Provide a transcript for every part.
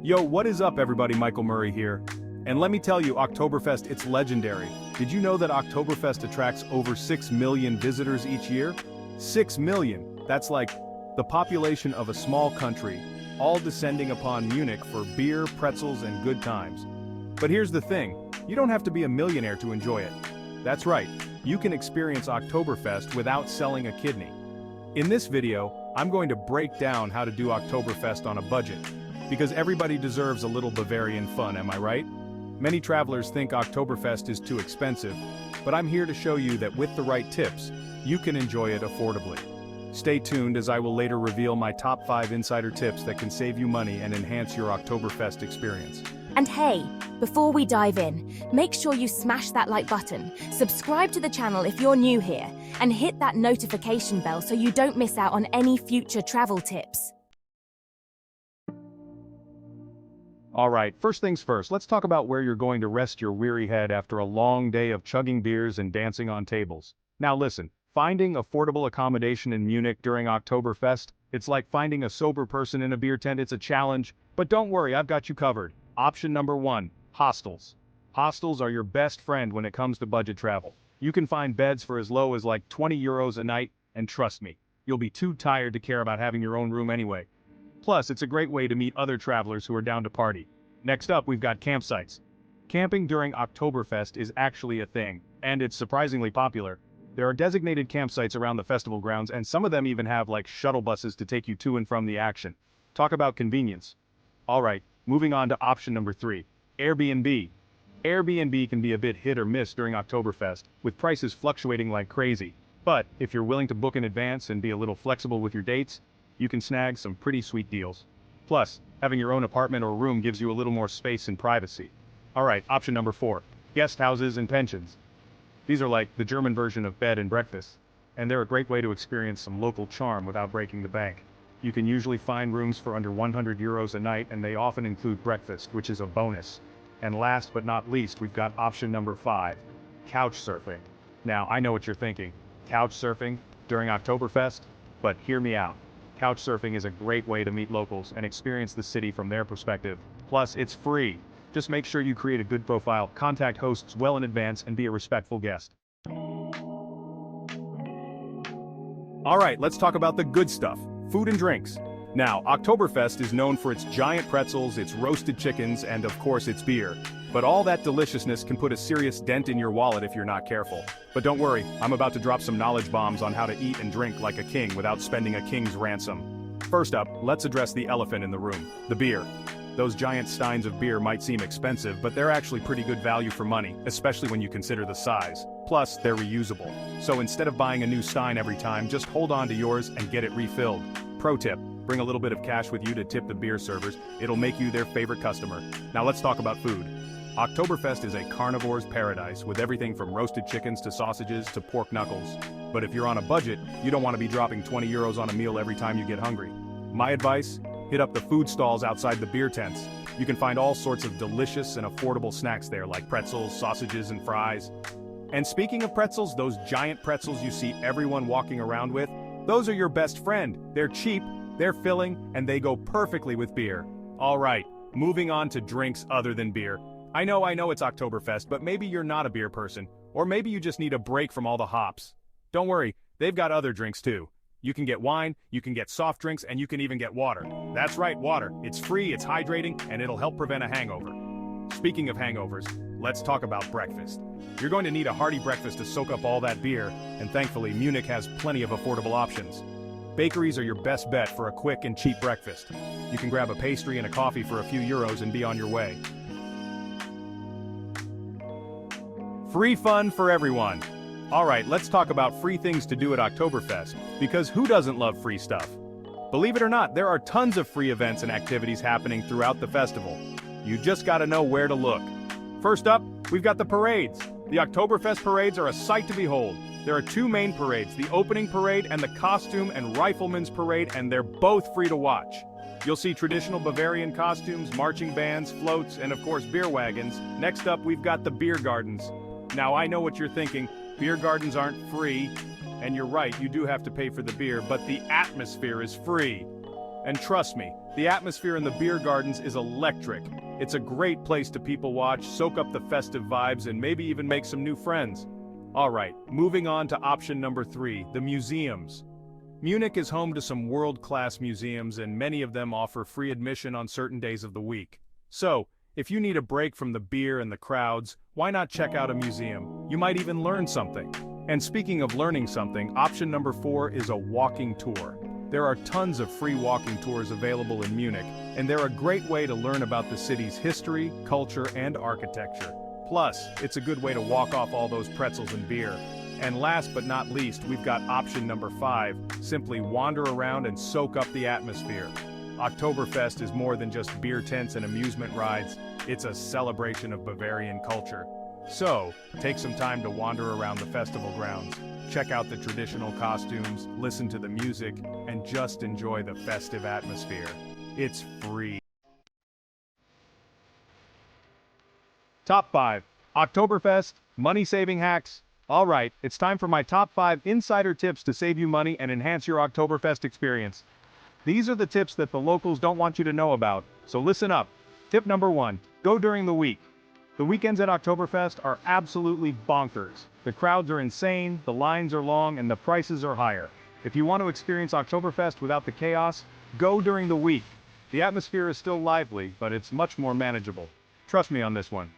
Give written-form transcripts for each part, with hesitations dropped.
Yo, what is up everybody, Michael Murray here. And let me tell you, Oktoberfest, it's legendary. Did you know that Oktoberfest attracts over 6 million visitors each year? 6 million, that's like the population of a small country, all descending upon Munich for beer, pretzels, and good times. But here's the thing, you don't have to be a millionaire to enjoy it. That's right, you can experience Oktoberfest without selling a kidney. In this video, I'm going to break down how to do Oktoberfest on a budget. Because everybody deserves a little Bavarian fun, am I right? Many travelers think Oktoberfest is too expensive, but I'm here to show you that with the right tips, you can enjoy it affordably. Stay tuned as I will later reveal my top 5 insider tips that can save you money and enhance your Oktoberfest experience. And hey, before we dive in, make sure you smash that like button, subscribe to the channel if you're new here, and hit that notification bell so you don't miss out on any future travel tips. Alright, first things first, let's talk about where you're going to rest your weary head after a long day of chugging beers and dancing on tables. Now listen, finding affordable accommodation in Munich during Oktoberfest, it's like finding a sober person in a beer tent. It's a challenge, but don't worry, I've got you covered. Option number 1, hostels. Hostels are your best friend when it comes to budget travel. You can find beds for as low as like 20 euros a night, and trust me, you'll be too tired to care about having your own room anyway. Plus, it's a great way to meet other travelers who are down to party. Next up, we've got campsites. Camping during Oktoberfest is actually a thing, and it's surprisingly popular. There are designated campsites around the festival grounds, and some of them even have like shuttle buses to take you to and from the action. Talk about convenience. Alright, moving on to option number 3, Airbnb. Airbnb can be a bit hit or miss during Oktoberfest, with prices fluctuating like crazy. But, if you're willing to book in advance and be a little flexible with your dates, you can snag some pretty sweet deals. Plus, having your own apartment or room gives you a little more space and privacy. Alright, option number 4, guest houses and pensions. These are like the German version of bed and breakfast, and they're a great way to experience some local charm without breaking the bank. You can usually find rooms for under 100 euros a night, and they often include breakfast, which is a bonus. And last but not least, we've got option number 5, couch surfing. Now, I know what you're thinking, couch surfing during Oktoberfest? But hear me out. Couch surfing is a great way to meet locals and experience the city from their perspective. Plus, it's free. Just make sure you create a good profile, contact hosts well in advance, and be a respectful guest. Alright, let's talk about the good stuff, food and drinks. Now, Oktoberfest is known for its giant pretzels, its roasted chickens, and of course its beer. But all that deliciousness can put a serious dent in your wallet if you're not careful. But don't worry, I'm about to drop some knowledge bombs on how to eat and drink like a king without spending a king's ransom. First up, let's address the elephant in the room, the beer. Those giant steins of beer might seem expensive, but they're actually pretty good value for money, especially when you consider the size. Plus, they're reusable. So instead of buying a new stein every time, just hold on to yours and get it refilled. Pro tip, bring a little bit of cash with you to tip the beer servers. It'll make you their favorite customer. Now let's talk about food. Oktoberfest is a carnivore's paradise with everything from roasted chickens to sausages to pork knuckles. But if you're on a budget, you don't want to be dropping 20 euros on a meal every time you get hungry. My advice? Hit up the food stalls outside the beer tents. You can find all sorts of delicious and affordable snacks there like pretzels, sausages, and fries. And speaking of pretzels, those giant pretzels you see everyone walking around with, those are your best friend. They're cheap, they're filling, and they go perfectly with beer. Alright, moving on to drinks other than beer. I know it's Oktoberfest, but maybe you're not a beer person, or maybe you just need a break from all the hops. Don't worry, they've got other drinks too. You can get wine, you can get soft drinks, and you can even get water. That's right, water. It's free, it's hydrating, and it'll help prevent a hangover. Speaking of hangovers, let's talk about breakfast. You're going to need a hearty breakfast to soak up all that beer, and thankfully Munich has plenty of affordable options. Bakeries are your best bet for a quick and cheap breakfast. You can grab a pastry and a coffee for a few euros and be on your way. Free fun for everyone. Alright, let's talk about free things to do at Oktoberfest, because who doesn't love free stuff? Believe it or not, there are tons of free events and activities happening throughout the festival. You just gotta know where to look. First up, we've got the parades. The Oktoberfest parades are a sight to behold. There are 2 main parades, the opening parade and the costume and rifleman's parade, and they're both free to watch. You'll see traditional Bavarian costumes, marching bands, floats, and of course beer wagons. Next up, we've got the beer gardens. Now I know what you're thinking, beer gardens aren't free, and you're right, you do have to pay for the beer, but the atmosphere is free. And trust me, the atmosphere in the beer gardens is electric. It's a great place to people watch, soak up the festive vibes, and maybe even make some new friends. Alright, moving on to option number 3, the museums. Munich is home to some world-class museums, and many of them offer free admission on certain days of the week. So, if you need a break from the beer and the crowds, why not check out a museum? You might even learn something. And speaking of learning something, option number 4 is a walking tour. There are tons of free walking tours available in Munich, and they're a great way to learn about the city's history, culture, and architecture. Plus, it's a good way to walk off all those pretzels and beer. And last but not least, we've got option number 5, simply wander around and soak up the atmosphere. Oktoberfest is more than just beer tents and amusement rides, it's a celebration of Bavarian culture. So, take some time to wander around the festival grounds, check out the traditional costumes, listen to the music, and just enjoy the festive atmosphere. It's free. Top 5. Oktoberfest, money-saving hacks. Alright, it's time for my top 5 insider tips to save you money and enhance your Oktoberfest experience. These are the tips that the locals don't want you to know about, so listen up. Tip number 1, go during the week. The weekends at Oktoberfest are absolutely bonkers. The crowds are insane, the lines are long, and the prices are higher. If you want to experience Oktoberfest without the chaos, go during the week. The atmosphere is still lively, but it's much more manageable. Trust me on this one.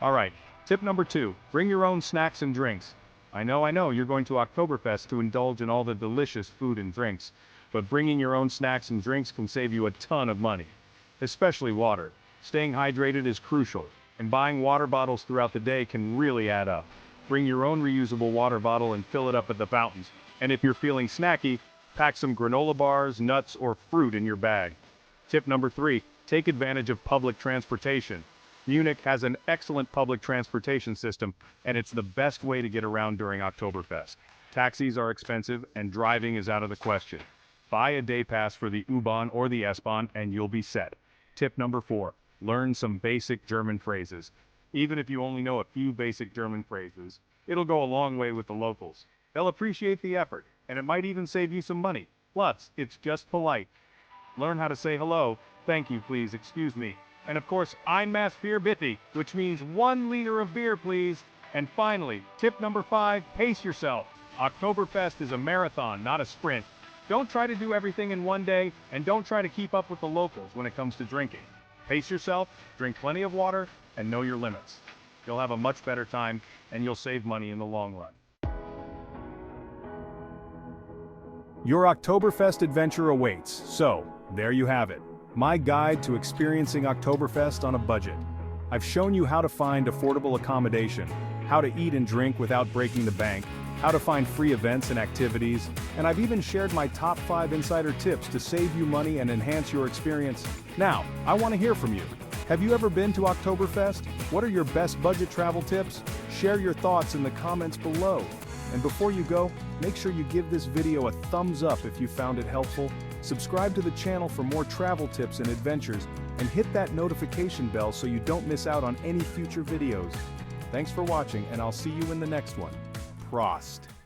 Alright, tip number 2, bring your own snacks and drinks. I know, you're going to Oktoberfest to indulge in all the delicious food and drinks, but bringing your own snacks and drinks can save you a ton of money. Especially water. Staying hydrated is crucial, and buying water bottles throughout the day can really add up. Bring your own reusable water bottle and fill it up at the fountains. And if you're feeling snacky, pack some granola bars, nuts, or fruit in your bag. Tip number 3, take advantage of public transportation. Munich has an excellent public transportation system, and it's the best way to get around during Oktoberfest. Taxis are expensive, and driving is out of the question. Buy a day pass for the U-Bahn or the S-Bahn, and you'll be set. Tip number 4, learn some basic German phrases. Even if you only know a few basic German phrases, it'll go a long way with the locals. They'll appreciate the effort, and it might even save you some money. Plus, it's just polite. Learn how to say hello, thank you please, excuse me. And of course, ein Maß Bier bitte, which means 1 liter of beer please. And finally, tip number 5, pace yourself. Oktoberfest is a marathon, not a sprint. Don't try to do everything in one day, and don't try to keep up with the locals when it comes to drinking. Pace yourself, drink plenty of water, and know your limits. You'll have a much better time, and you'll save money in the long run. Your Oktoberfest adventure awaits, so there you have it. My guide to experiencing Oktoberfest on a budget. I've shown you how to find affordable accommodation, how to eat and drink without breaking the bank, how to find free events and activities, and I've even shared my top 5 insider tips to save you money and enhance your experience. Now, I want to hear from you. Have you ever been to Oktoberfest? What are your best budget travel tips? Share your thoughts in the comments below. And before you go, make sure you give this video a thumbs up if you found it helpful, subscribe to the channel for more travel tips and adventures, and hit that notification bell so you don't miss out on any future videos. Thanks for watching, and I'll see you in the next one. Prost.